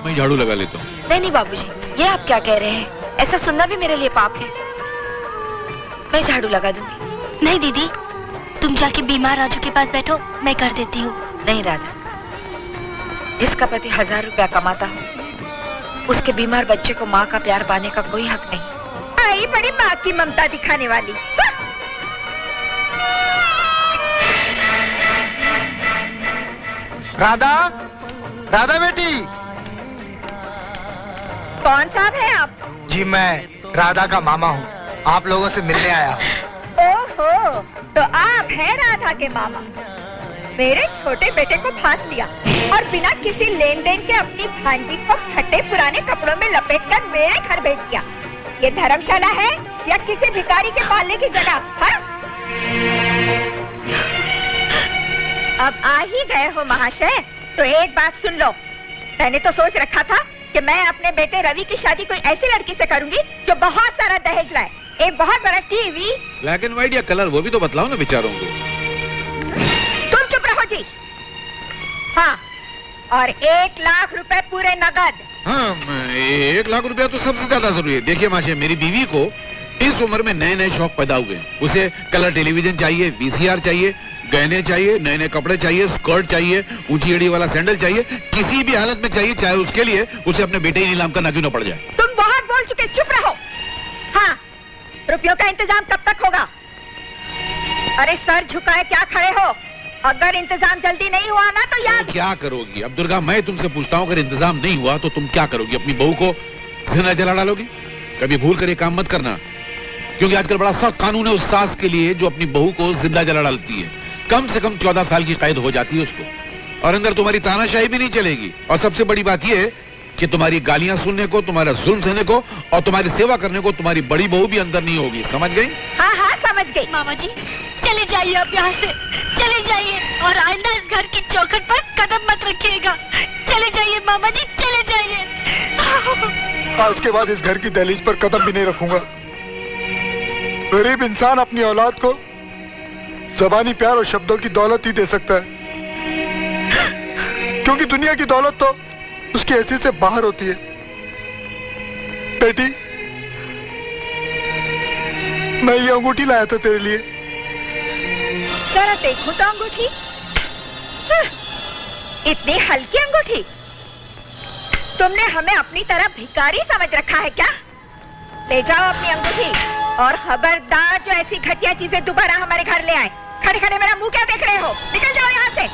मैं झाड़ू लगा लेता हूँ। नहीं नहीं बाबूजी, ये आप क्या कह रहे हैं? ऐसा सुनना भी मेरे लिए पाप है। मैं झाड़ू लगा दूंगी। नहीं दीदी, तुम जाके बीमार राजू के पास बैठो, मैं कर देती हूँ। नहीं राधा, जिसका पति 1000 रुपया कमाता हो, उसके बीमार बच्चे को माँ का प्यार पाने का कोई हक नहीं। आई बड़ी माँ की ममता दिखाने वाली। राधा, राधा बेटी। कौन साहब हैं आप? जी मैं राधा का मामा हूँ, आप लोगों से मिलने आया हूँ। ओहो, तो आप हैं राधा के मामा। मेरे छोटे बेटे को फांस लिया और बिना किसी लेन देन के अपनी भांजी को फटे पुराने कपड़ों में लपेटकर मेरे घर भेज दिया। ये धर्मशाला है या किसी भिखारी के पालने की जगह? हाँ? अब आ ही गए हो महाशय, तो एक बात सुन लो। मैंने तो सोच रखा था कि मैं अपने बेटे रवि की शादी कोई ऐसी लड़की से करूंगी जो बहुत सारा दहेज लाए, एक बहुत बड़ा टीवी। ब्लैक एंड व्हाइट या कलर, वो भी तो बतलाओ ना बेचारों को। तुम चुप रहो जी। हाँ, और 1 लाख रुपए पूरे नगद। हाँ, 1 लाख रुपया तो सबसे ज्यादा जरूरी है। देखिए माशे, मेरी बीवी को इस उम्र में नए नए शौक पैदा हुए। उसे कलर टेलीविजन चाहिए, VCR चाहिए, गहने चाहिए, नए नए कपड़े चाहिए, स्कर्ट चाहिए, ऊंची एड़ी वाला सैंडल चाहिए, किसी भी हालत में चाहिए, चाहे उसके लिए उसे अपने बेटे ही नीलाम करना क्यों न पड़ जाए। तुम बहुत बोल चुके, चुप रहो। हाँ, रुपयों का इंतजाम कब तक होगा? अरे सर झुकाए क्या खड़े हो? अगर इंतजाम जल्दी नहीं हुआ ना तो याद। तो क्या करोगी? अब दुर्गा, मैं तुमसे पूछता हूँ, अगर इंतजाम नहीं हुआ तो तुम क्या करोगी? अपनी बहू को जिंदा जला डालोगी? कभी भूल कर ये काम मत करना, क्योंकि आजकल बड़ा सख्त कानून है उस सास के लिए जो अपनी बहू को जिंदा जला डालती है। कम से कम 14 साल की कैद हो जाती है उसको, और अंदर तुम्हारी तानाशाही भी नहीं चलेगी। और सबसे बड़ी बात यह है कि तुम्हारी गालियां सुनने को, तुम्हारा जुल्म सहने को और तुम्हारी सेवा करने को तुम्हारी बड़ी बहू भी अंदर नहीं होगी। समझ गई? हाँ हाँ समझ गई। मामा जी चले जाइए, अब यहाँ से चले जाइए, और आइंदा इस घर की चौखट पर कदम मत रखिएगा। चले जाइए मामा जी, चले जाइए। आज के बाद इस घर की दहलीज पर कदम भी नहीं रखूंगा। गरीब इंसान अपनी औलाद को ज़बानी प्यार और शब्दों की दौलत ही दे सकता है, क्योंकि दुनिया की दौलत तो उसकी हैसियत से बाहर होती है। बेटी, मैं ये अंगूठी लाया था तेरे लिए। जरा देखूं तो अंगूठी। इतनी हल्की अंगूठी? तुमने हमें अपनी तरह भिखारी समझ रखा है क्या? ले जाओ अपनी अंगूठी, और खबरदार जो ऐसी घटिया चीजें दोबारा हमारे घर ले आए। खड़े खड़े मेरा मुंह क्या देख रहे हो? निकल जाओ यहाँ से।